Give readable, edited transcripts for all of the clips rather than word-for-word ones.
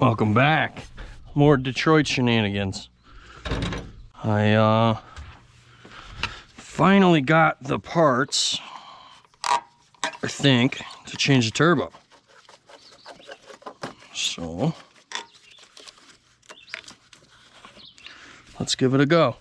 Welcome back. More Detroit shenanigans. I finally got the parts, I think, to change the turbo. So let's give it a go.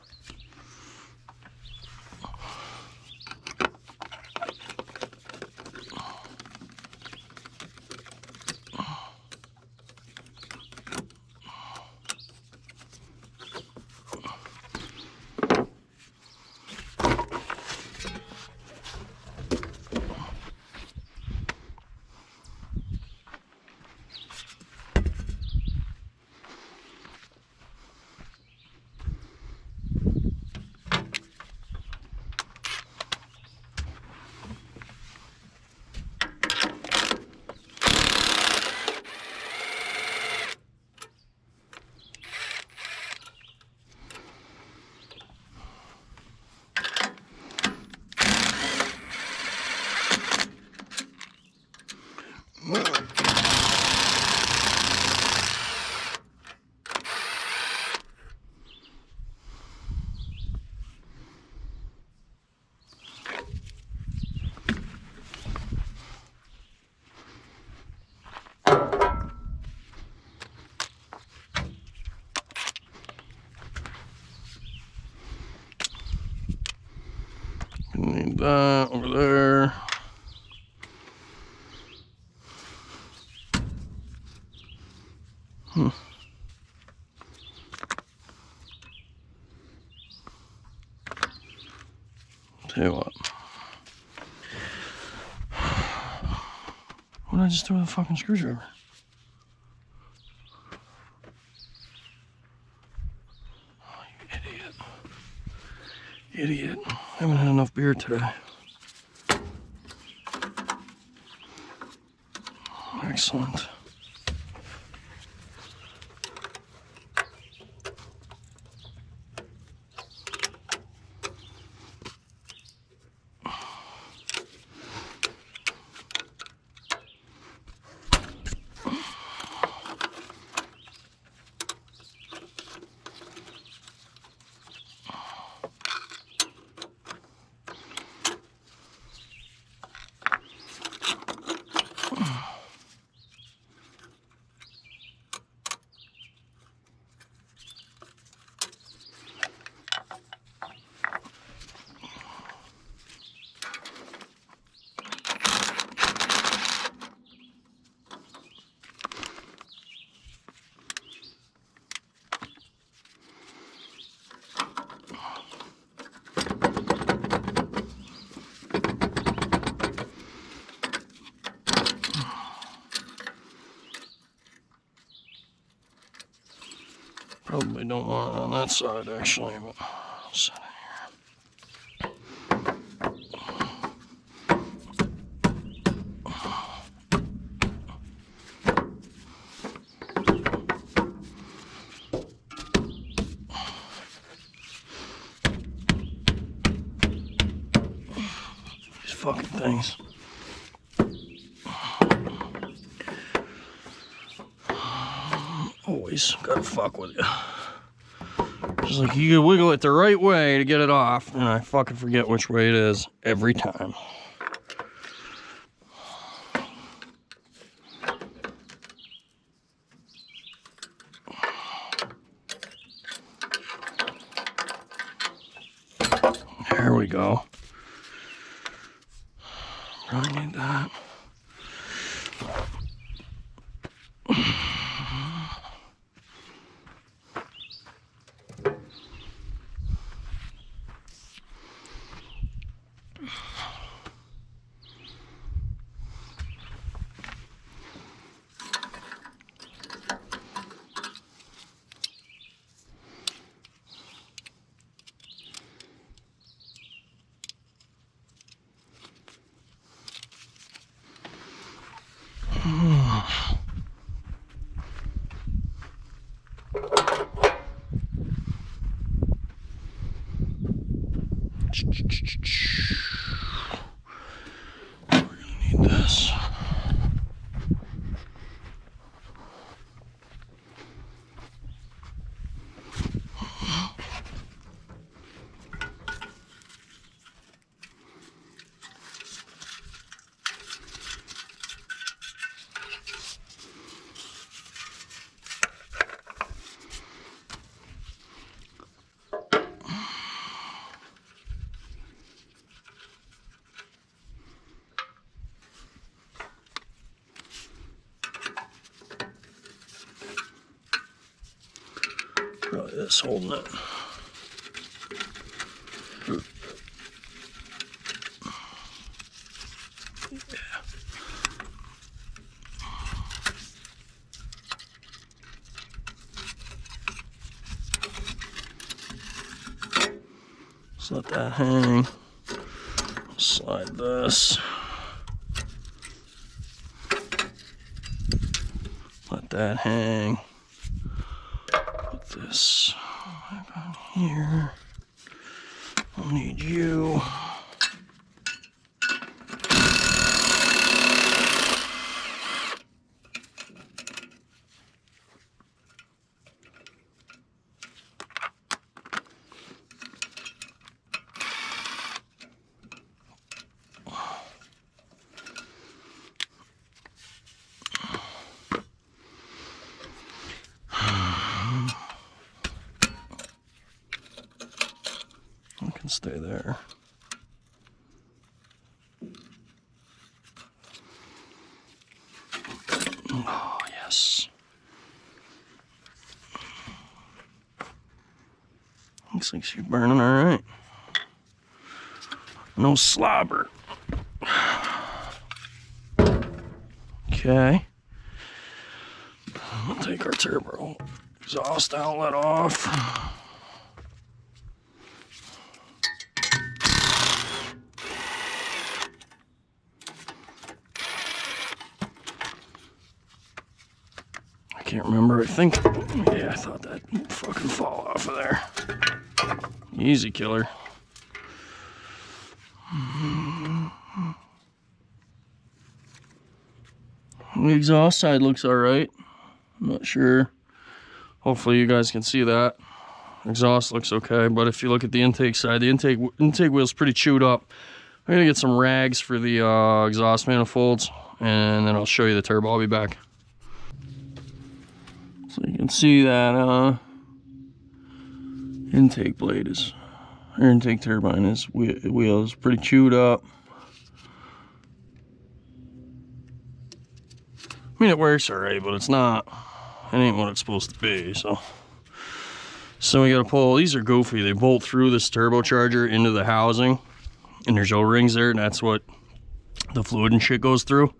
Need that over there. Tell you what. What did I just do with a fucking screwdriver? Oh, you idiot. Idiot. I haven't had enough beer today. Excellent. Probably don't want it on that side actually, but I'll set it here. These fucking things. Always gotta fuck with you. Just like you can wiggle it the right way to get it off, and I fucking forget which way it is every time. There we go. Really need that. We're gonna need this. Probably this holding it. Just let that hang. Slide this. Let that hang. Put this back on here. I'll need you. I can stay there. Oh, yes. Looks like she's burning all right. No slobber. Okay. We'll take our turbo exhaust outlet off. I can't remember. I think, yeah, I thought that would fucking fall off of there. Easy killer. The exhaust side looks all right. I'm not sure. Hopefully you guys can see that. Exhaust looks okay, but if you look at the intake side, the intake wheel's pretty chewed up. I'm gonna get some rags for the exhaust manifolds, and then I'll show you the turbo. I'll be back. So you can see that intake blade is, or intake turbine is, wheel is pretty chewed up. I mean, it works alright, but it's not, it ain't what it's supposed to be, so we gotta pull, these are goofy, they bolt through this turbocharger into the housing, and there's O-rings there, and that's what the fluid and shit goes through.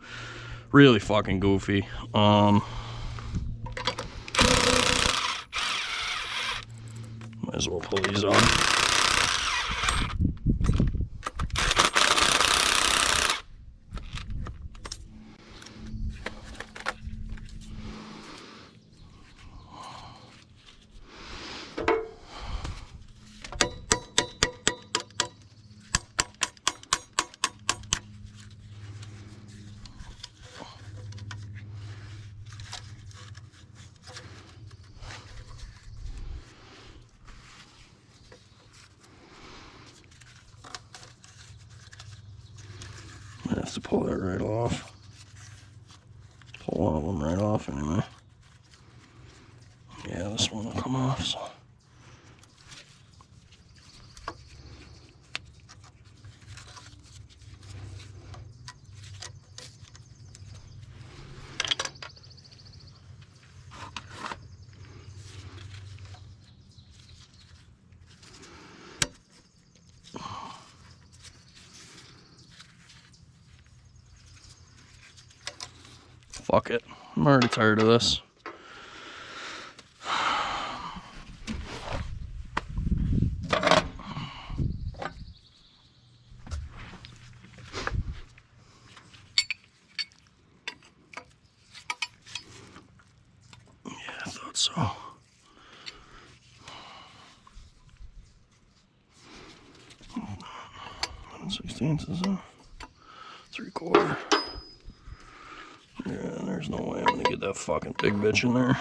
Really fucking goofy. Might as well pull these off. I have to pull that right off. Pull one of them right off anyway. Yeah, this one will come off, so. Fuck it. I'm already tired of this. Yeah, I thought so. 1/16 is a 3/4. Yeah, there's no way I'm gonna get that fucking big bitch in there.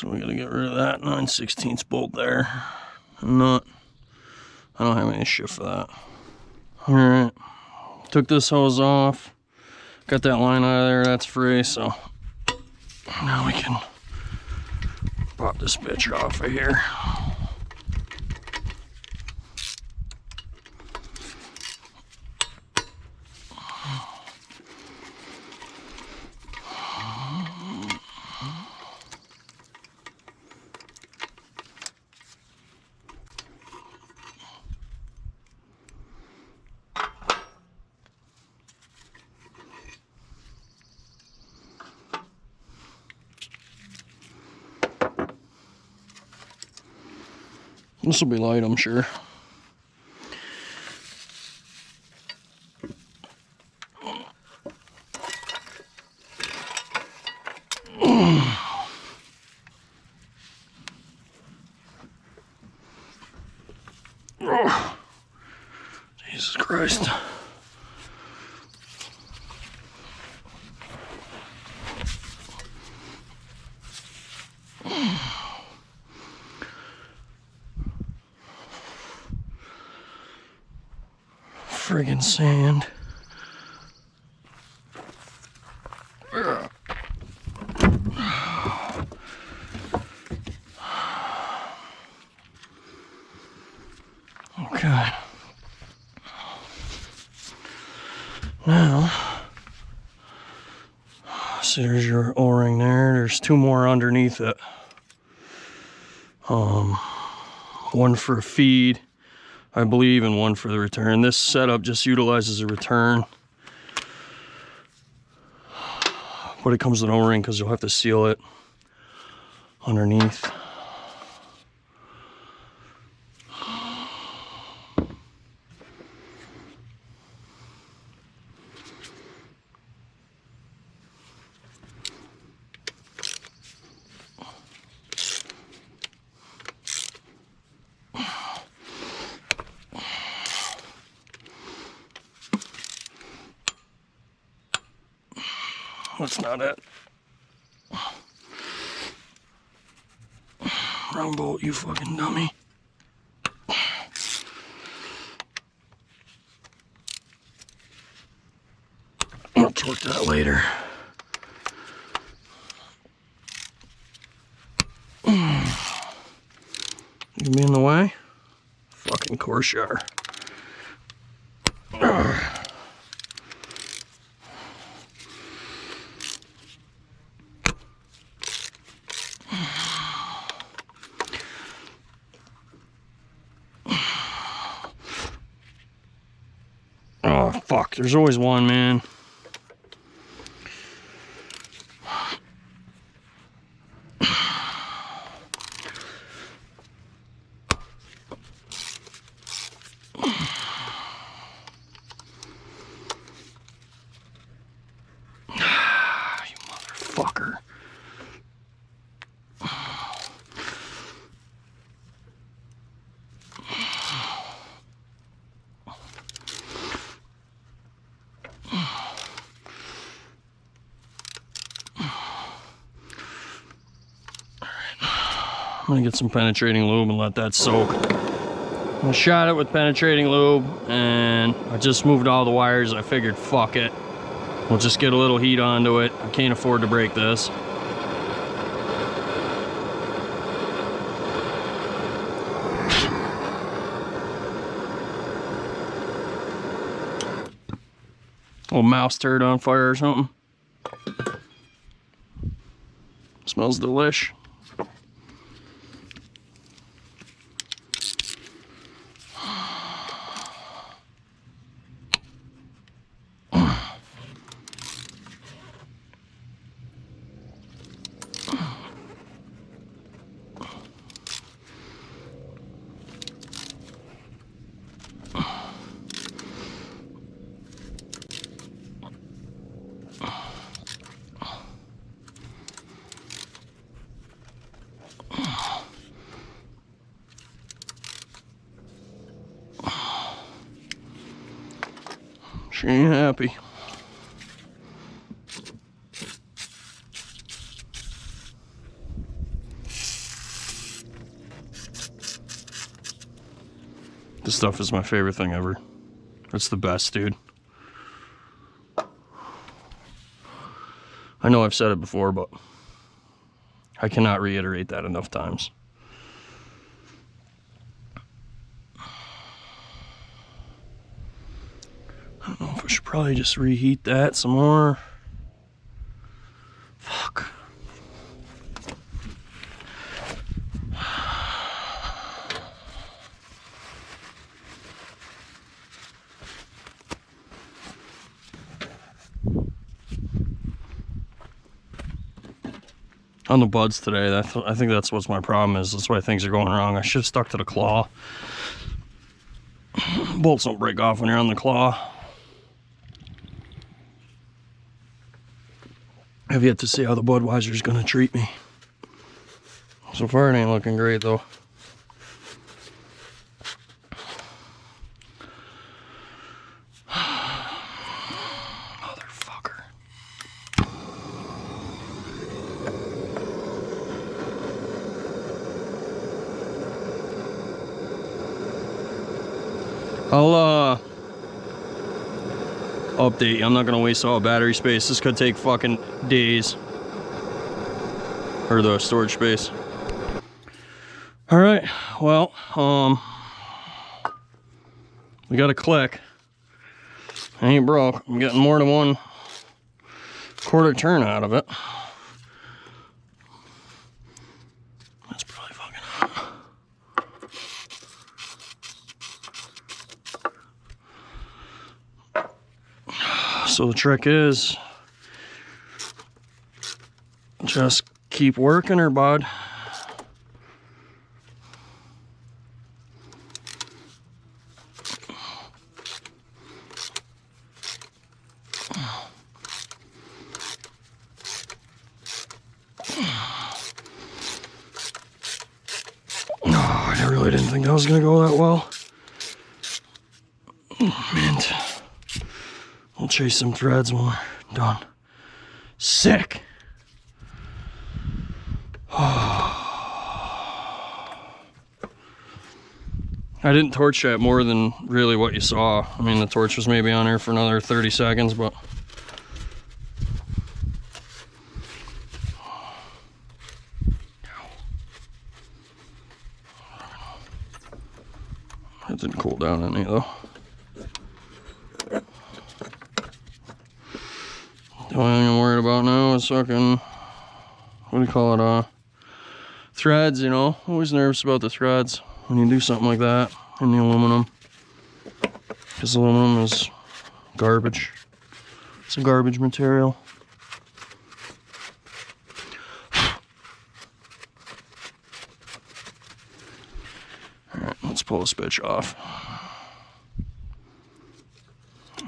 So we gotta get rid of that 9/16 bolt there. I don't have any shit for that. All right, took this hose off. Got that line out of there, that's free, so now we can pop this bitch off of here. This will be light, I'm sure. Oh, Jesus Christ. Friggin' sand. Okay. Now, see, there's your O-ring there. There's two more underneath it. One for feed, I believe, and one for the return. This setup just utilizes a return, but it comes with an O-ring because you'll have to seal it underneath. That's not it. Wrong bolt, you fucking dummy. I'll torque that later. You be in the way? Fucking course you are. Oh, fuck. There's always one, man. You motherfucker. I'm gonna get some penetrating lube and let that soak. I shot it with penetrating lube and I just moved all the wires. I figured, fuck it. We'll just get a little heat onto it. I can't afford to break this. Little mouse turd on fire or something. Smells delish. She ain't happy. This stuff is my favorite thing ever. It's the best, dude. I know I've said it before, but I cannot reiterate that enough times. I don't know if I should probably just reheat that some more. Fuck. On the buds today, I think that's what's my problem is. That's why things are going wrong. I should have stuck to the claw. Bolts don't break off when you're on the claw. I've yet to see how the Budweiser's gonna treat me. So far it ain't looking great though. Motherfucker. I'll update you. I'm not gonna waste all battery space. This could take fucking days. Or the storage space. Alright, well, we got a click. I ain't broke. I'm getting more than 1/4 turn out of it. That's probably fucking hot. So the trick is just keep working her, bud. I really didn't think that was gonna go that well. Mint. We'll chase some threads when we're done. Sick. I didn't torch that more than really what you saw. I mean, the torch was maybe on there for another 30 seconds, but it didn't cool down any though. The only thing I'm worried about now is fucking, what do you call it, threads, you know? Always nervous about the threads when you do something like that in the aluminum. Because aluminum is garbage. It's a garbage material. Alright, let's pull this bitch off.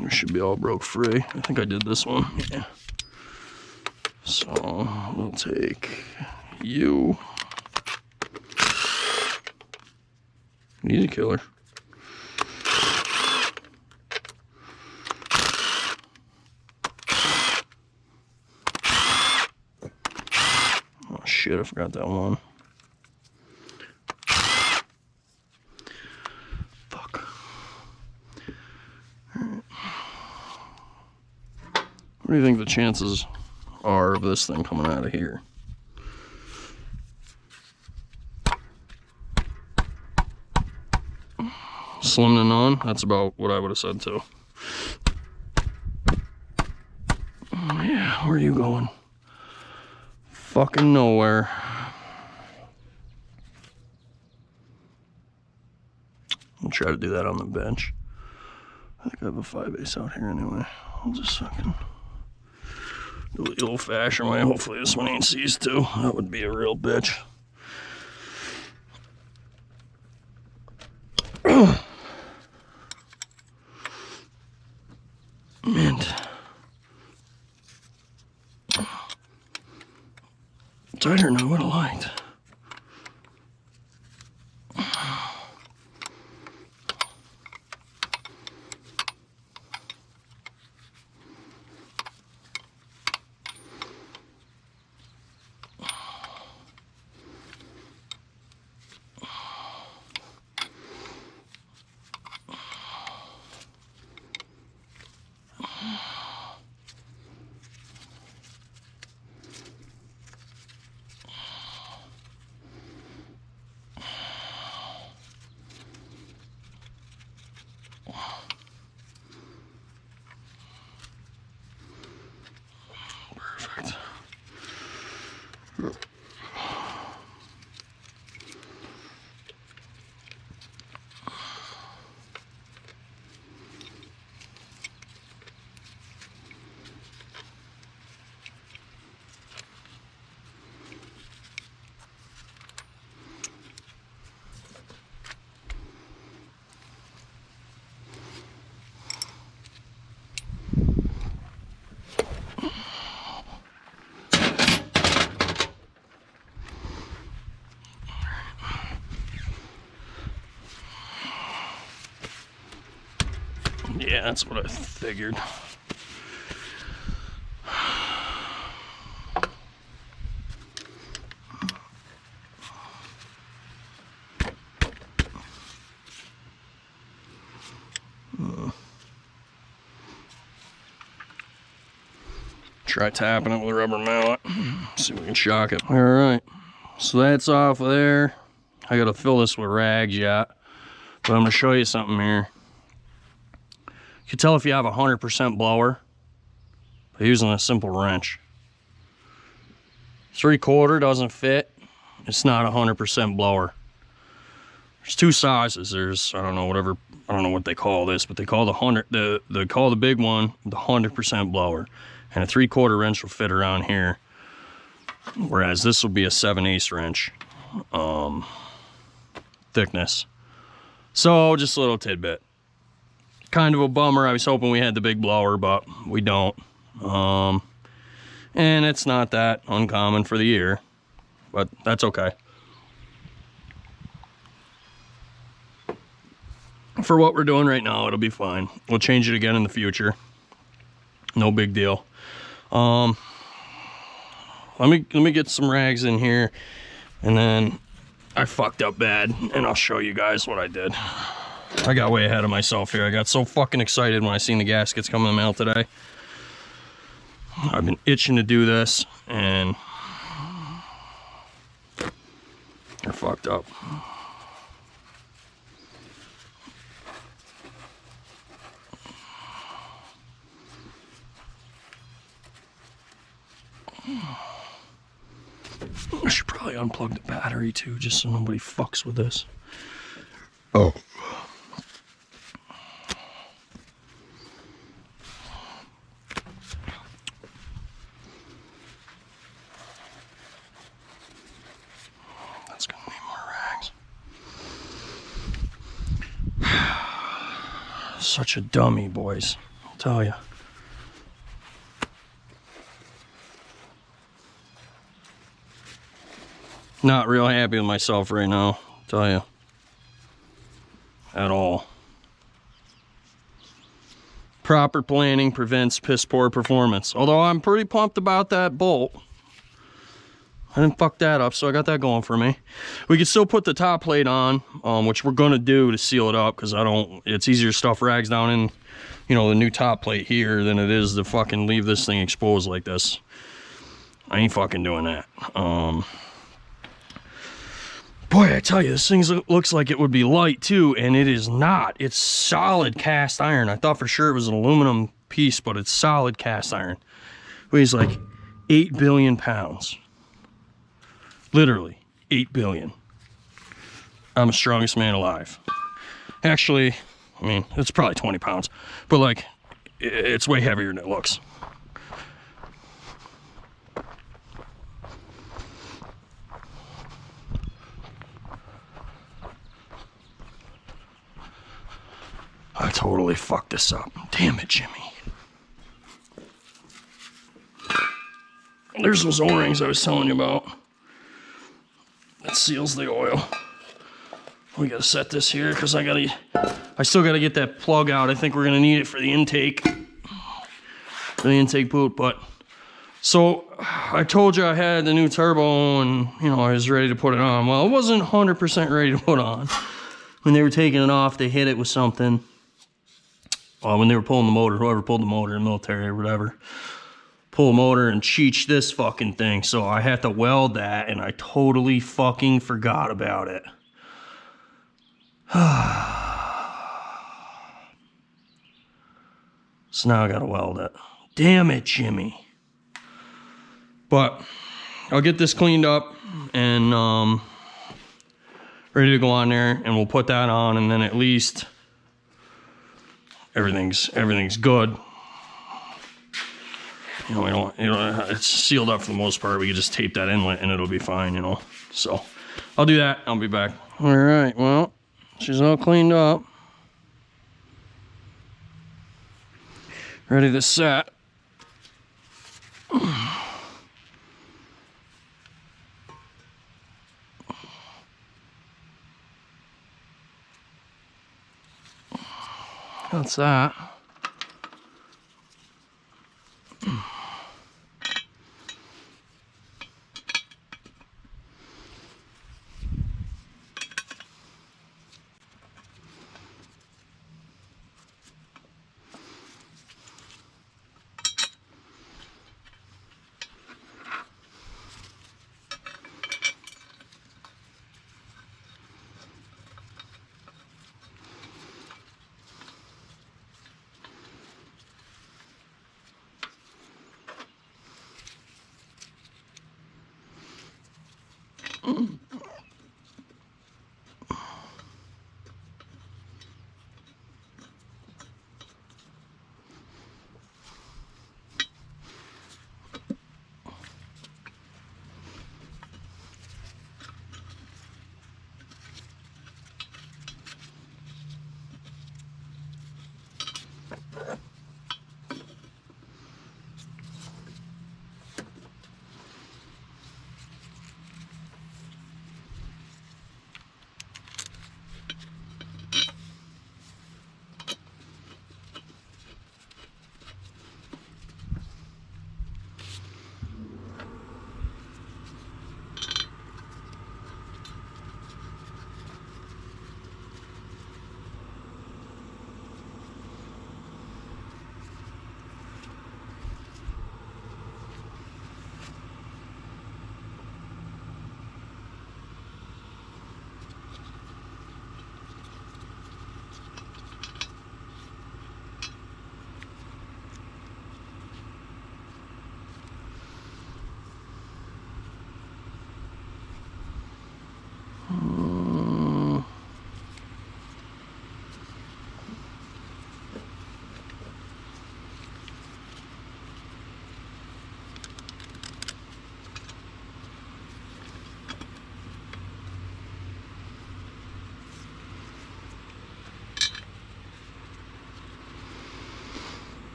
We should be all broke free. I think I did this one. Yeah. So we'll take you. Easy killer. Oh shit, I forgot that one. Fuck. Alright. What do you think the chances are of this thing coming out of here? Slim to none. That's about what I would have said too. Yeah, where are you going? Fucking nowhere. We'll try to do that on the bench. I think I have a 5/8 out here anyway. I'll just fucking do it the old-fashioned way. Hopefully this one ain't seized too. That would be a real bitch. Mint. Tighter than I would have liked. Yeah, that's what I figured. Try tapping it with a rubber mallet. See if we can shock it. All right, so that's off of there. I gotta fill this with rags yet, but I'm gonna show you something here. You can tell if you have a 100% blower by using a simple wrench. 3/4 doesn't fit. It's not a 100% blower. There's two sizes. There's, I don't know what they call this, but they call they call the big one the 100% blower, and a 3/4 wrench will fit around here, whereas this will be a 7/8 wrench thickness. So just a little tidbit. Kind of a bummer. I was hoping we had the big blower, but we don't. And it's not that uncommon for the year, but that's okay. For what we're doing right now, it'll be fine. We'll change it again in the future. No big deal. Let me get some rags in here, and then I fucked up bad, and I'll show you guys what I did. I got way ahead of myself here. I got so fucking excited when I seen the gaskets come in the mail today. I've been itching to do this, and they're fucked up. I should probably unplug the battery too, just so nobody fucks with this. Oh. That's gonna need more rags. Such a dummy, boys. I'll tell you. Not real happy with myself right now, I'll tell you. At all. Proper planning prevents piss poor performance. Although I'm pretty pumped about that bolt. I didn't fuck that up, so I got that going for me. We can still put the top plate on, which we're gonna do to seal it up, because it's easier to stuff rags down in, the new top plate here than it is to fucking leave this thing exposed like this. I ain't fucking doing that. Boy, I tell you, this thing looks like it would be light too, and it is not. It's solid cast iron. I thought for sure it was an aluminum piece, but it's solid cast iron. Weighs like 8 billion pounds. Literally, 8 billion. I'm the strongest man alive. Actually, I mean, it's probably 20 pounds, but like, it's way heavier than it looks. I totally fucked this up. Damn it, Jimmy. There's those O-rings I was telling you about. That seals the oil. We gotta set this here because I still gotta get that plug out. I think we're gonna need it for the intake. For the intake boot, but so I told you I had the new turbo and I was ready to put it on. Well, it wasn't 100% ready to put on. When they were taking it off, they hit it with something. When they were pulling the motor, whoever pulled the motor, in the military or whatever, pull a motor and cheech this fucking thing. So I had to weld that, and I totally fucking forgot about it. So now I gotta weld it. Damn it, Jimmy. But I'll get this cleaned up and ready to go on there, and we'll put that on, and then at least everything's good. It's sealed up for the most part. We can just tape that inlet and it'll be fine, So I'll do that. I'll be back. All right, well, she's all cleaned up. Ready to set. That's that.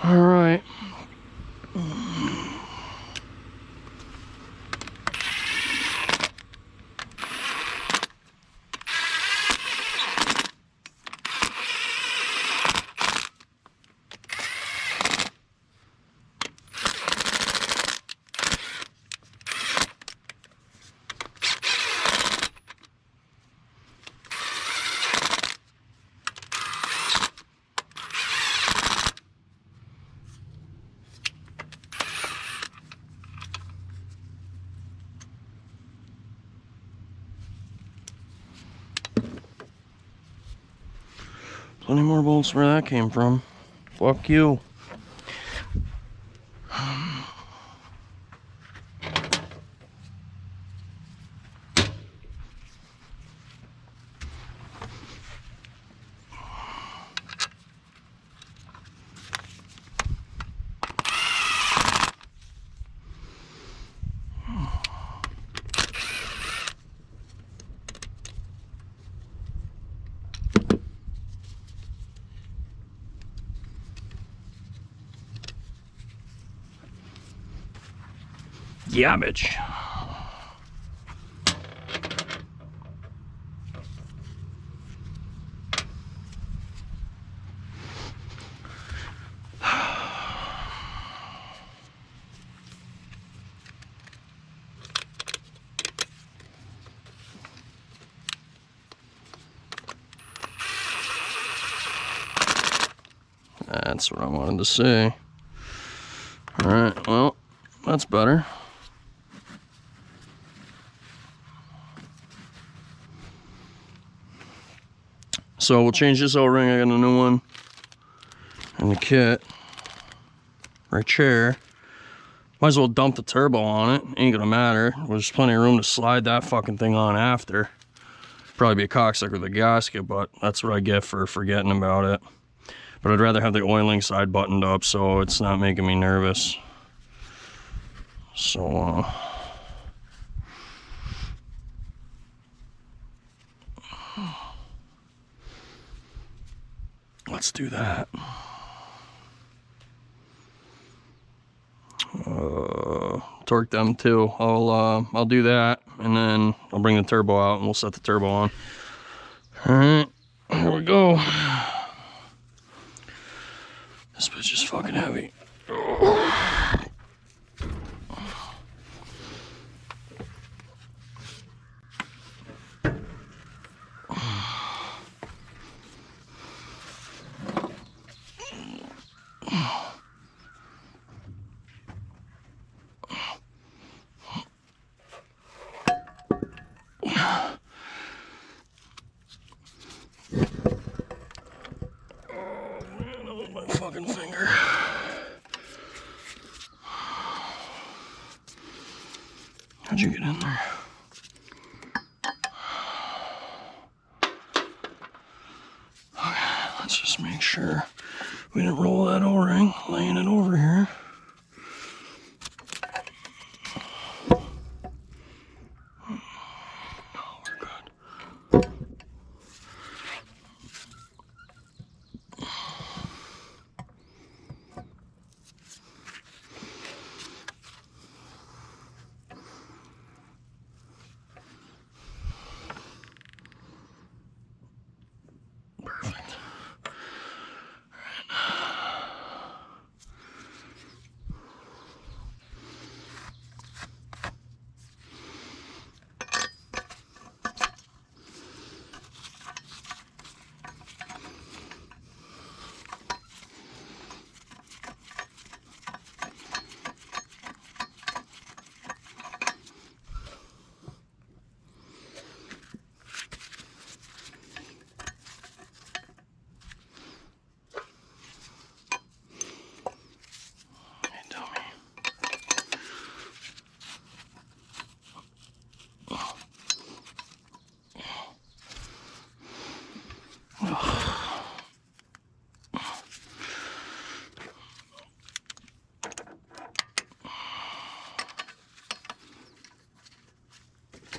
All right. Plenty more bolts where that came from. Fuck you. Yeah, bitch. That's what I wanted to say. Alright, well, that's better. So we'll change this O-ring. I got a new one in the kit. Right here. Might as well dump the turbo on it. Ain't gonna matter. There's plenty of room to slide that fucking thing on after. Probably be a cocksucker with a gasket, but that's what I get for forgetting about it. But I'd rather have the oiling side buttoned up so it's not making me nervous. So, let's do that. Torque them too. I'll do that, and then I'll bring the turbo out and we'll set the turbo on. All right, here we go. This bitch is fucking heavy. My fucking finger. How'd you get in there? Let's just make sure we didn't roll that O-ring, laying it over here. Oh, we're good. Perfect.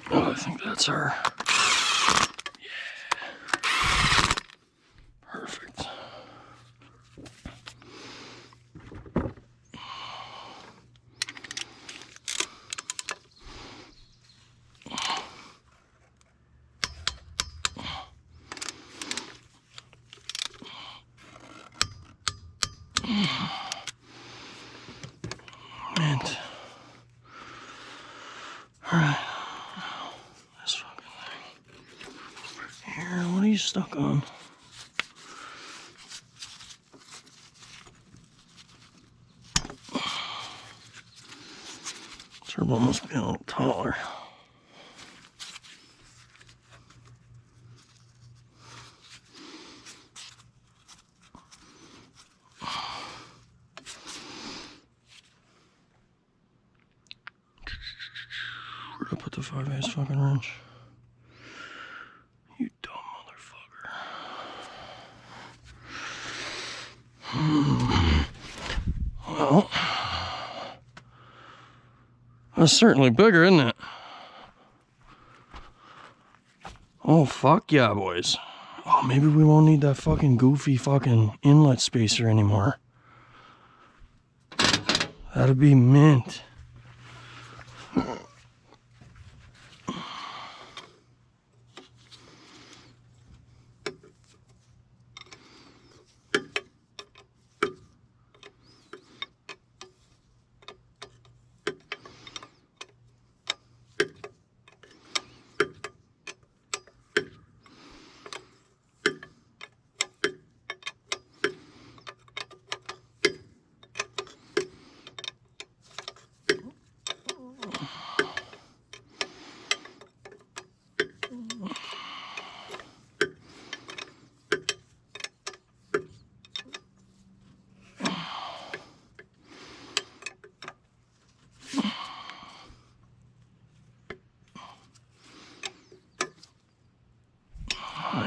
Oh, I think that's her. Yeah. Perfect. And all right. This fucking thing. Here, what are you stuck on? Turbo must be a little taller. Where'd I put the 5/8 fucking wrench? You dumb motherfucker. Well, that's certainly bigger, isn't it? Oh, fuck yeah, boys. Oh, maybe we won't need that fucking goofy fucking inlet spacer anymore. That'd be mint.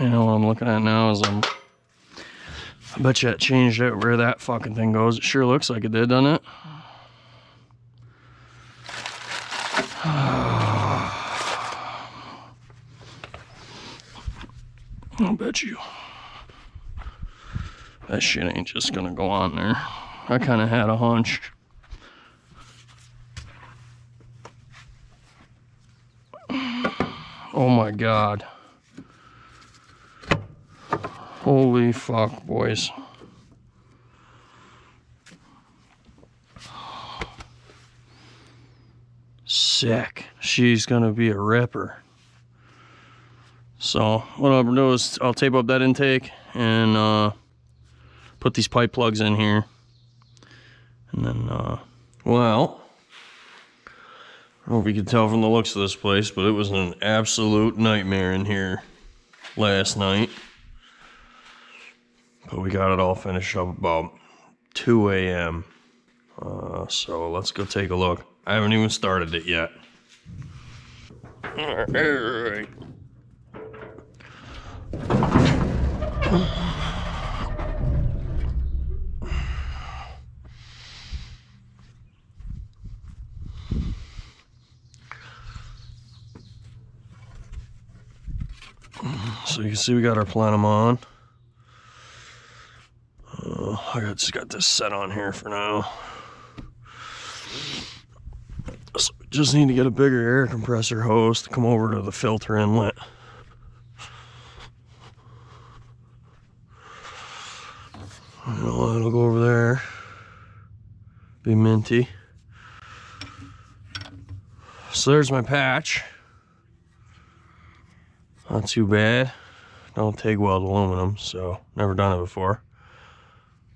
You know what I'm looking at now is I bet you it changed it where that fucking thing goes. It sure looks like it did, doesn't it? I'll bet you. That shit ain't just gonna go on there. I kinda had a hunch. Oh my God. Holy fuck, boys. Sick. She's gonna be a ripper. So what I'll do is I'll tape up that intake and put these pipe plugs in here. And then, well, I don't know if you can tell from the looks of this place, but it was an absolute nightmare in here last night. But we got it all finished up about 2 a.m. So let's go take a look. I haven't even started it yet. All right. So you can see we got our plenum on. I just got this set on here for now. So just need to get a bigger air compressor hose to come over to the filter inlet. It'll go over there. Be minty. So there's my patch. Not too bad. Don't TIG weld aluminum, so never done it before.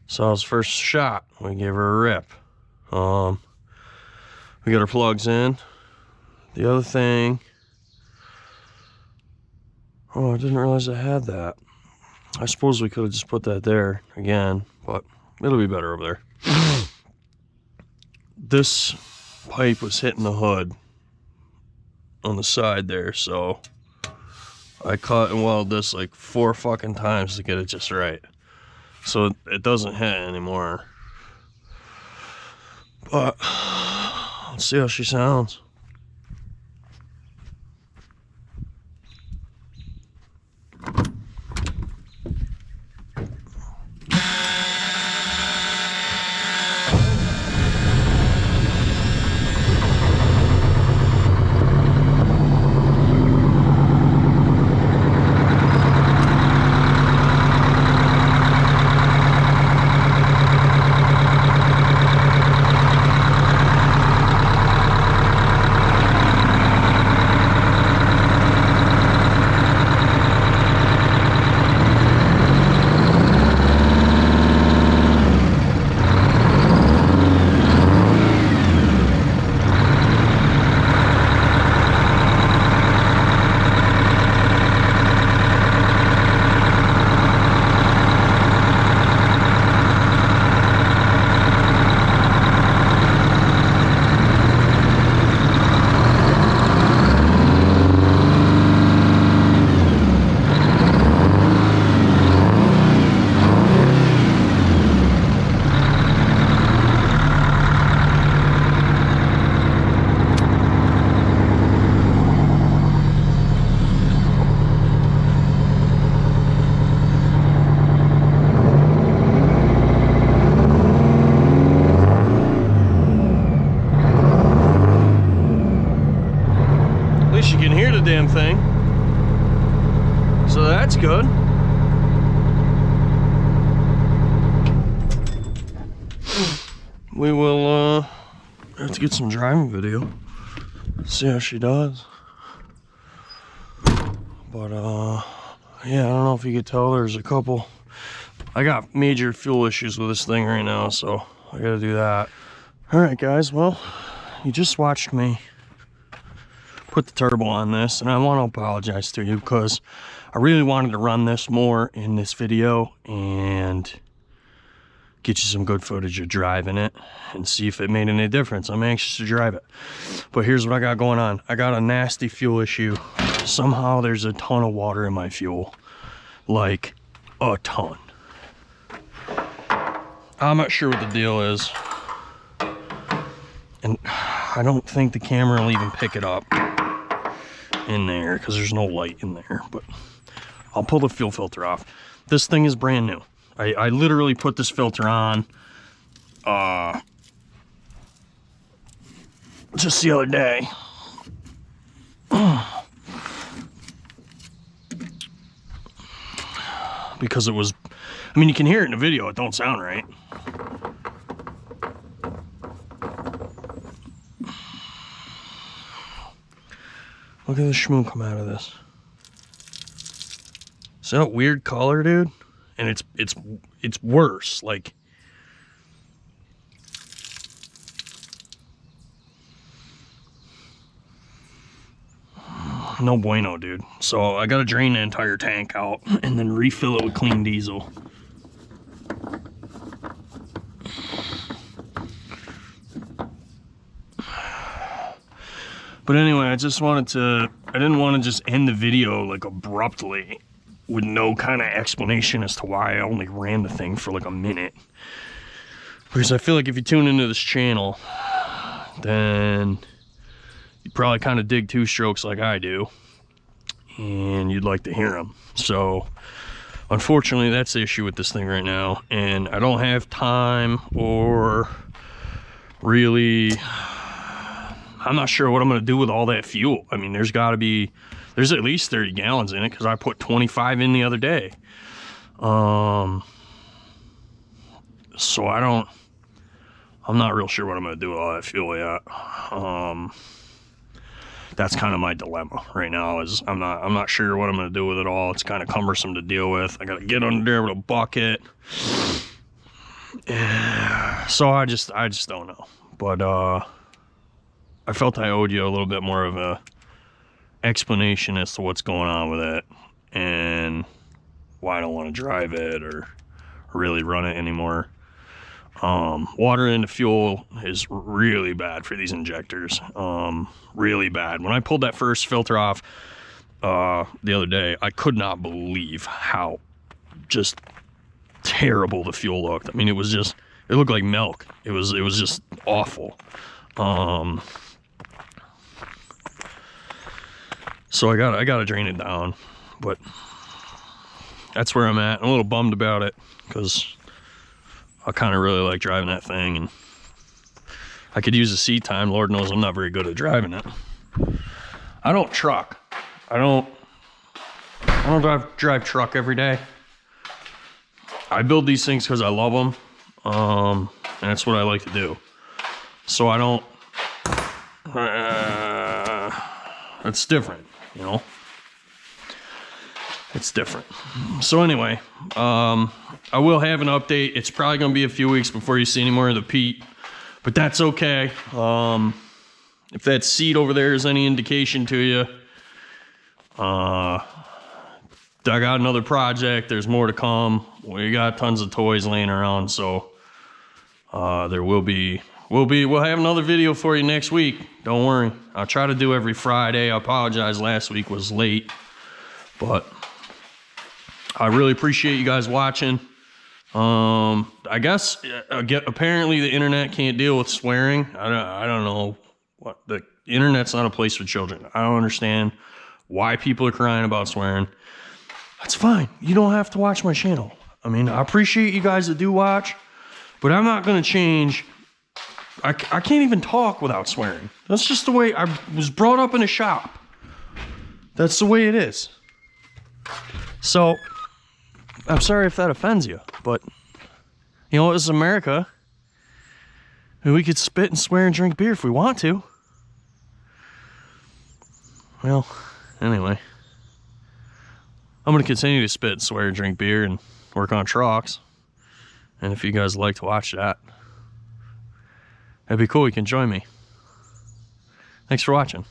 So that was the first shot. We gave her a rip. We got our plugs in. The other thing, oh, I didn't realize I had that. I suppose we could have just put that there again, but it'll be better over there. This pipe was hitting the hood on the side there, so I cut and welded this like 4 fucking times to get it just right. So it doesn't hit anymore. But let's see how she sounds. You can hear the damn thing, so that's good. We will have to get some driving video, see how she does. But yeah, I don't know if you could tell, there's a couple, I got major fuel issues with this thing right now, so I gotta do that. All right guys, well, you just watched me put the turbo on this, and I want to apologize to you because I really wanted to run this more in this video and get you some good footage of driving it and see if it made any difference. I'm anxious to drive it, but here's what I got going on. I got a nasty fuel issue. Somehow there's a ton of water in my fuel, like a ton. I'm not sure what the deal is, and I don't think the camera will even pick it up in there because there's no light in there, but I'll pull the fuel filter off. This thing is brand new. I literally put this filter on just the other day. Because it was, I mean, you can hear it in the video, it don't sound right. Look at the schmoo come out of this. See that weird color, dude? And it's worse. Like, no bueno, dude. So I gotta drain the entire tank out and then refill it with clean diesel. But anyway, I didn't want to just end the video like abruptly with no kind of explanation as to why I only ran the thing for like a minute. Because I feel like if you tune into this channel, then you probably kind of dig two strokes like I do. and you'd like to hear them. So unfortunately, that's the issue with this thing right now, and I don't have time, or really, I'm not sure what I'm going to do with all that fuel. I mean, there's at least 30 gallons in it, because I put 25 in the other day. So I'm not real sure what I'm going to do with all that fuel yet. That's kind of my dilemma right now, is I'm not sure what I'm going to do with it all. It's kind of cumbersome to deal with. I got to get under there with a bucket. So I just don't know. But I felt I owed you a little bit more of a explanation as to what's going on with it, and why I don't want to drive it or really run it anymore. Water into fuel is really bad for these injectors. Really bad. When I pulled that first filter off the other day, I could not believe how just terrible the fuel looked. I mean, it looked like milk. It was just awful. So I gotta drain it down, but that's where I'm at. I'm a little bummed about it, because I kind of really like driving that thing, and I could use the seat time. Lord knows I'm not very good at driving it. I don't truck. I don't drive truck every day. I build these things because I love them, and that's what I like to do. So I don't. It's different, you know. It's different. So anyway, I will have an update. It's probably going to be a few weeks before you see any more of the Pete, but that's okay. If that seat over there is any indication to you, I got another project. There's more to come. We got tons of toys laying around, so we'll have another video for you next week. Don't worry. I'll try to do every Friday. I apologize, last week was late, but I really appreciate you guys watching. I guess apparently the internet can't deal with swearing. I don't know what, the internet's not a place for children. I don't understand why people are crying about swearing. That's fine. You don't have to watch my channel. I mean, I appreciate you guys that do watch, but I'm not going to change. I can't even talk without swearing. That's just the way I was brought up in a shop. That's the way it is. So I'm sorry if that offends you, but you know, this is America, and we could spit and swear and drink beer if we want to. Well, anyway, I'm going to continue to spit and swear and drink beer and work on trucks. And if you guys like to watch that, that'd be cool. You can join me. Thanks for watching.